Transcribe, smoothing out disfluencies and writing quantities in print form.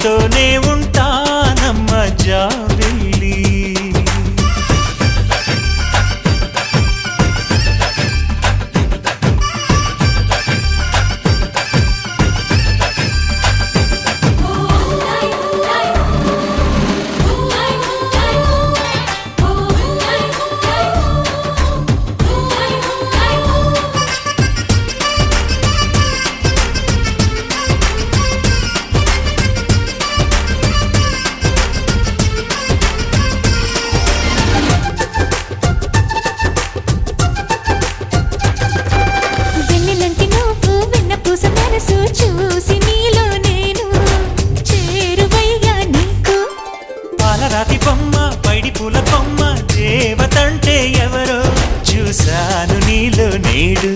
నీతోనే ఉంటానమ్మ జాబిల్లి. చూసి నీలో నేను చేరువయ్యా నీకు. పాలరాతి బొమ్మ పైడి పూల కొమ్మ దేవతంటే ఎవరో చూశాను నీలో నేడు.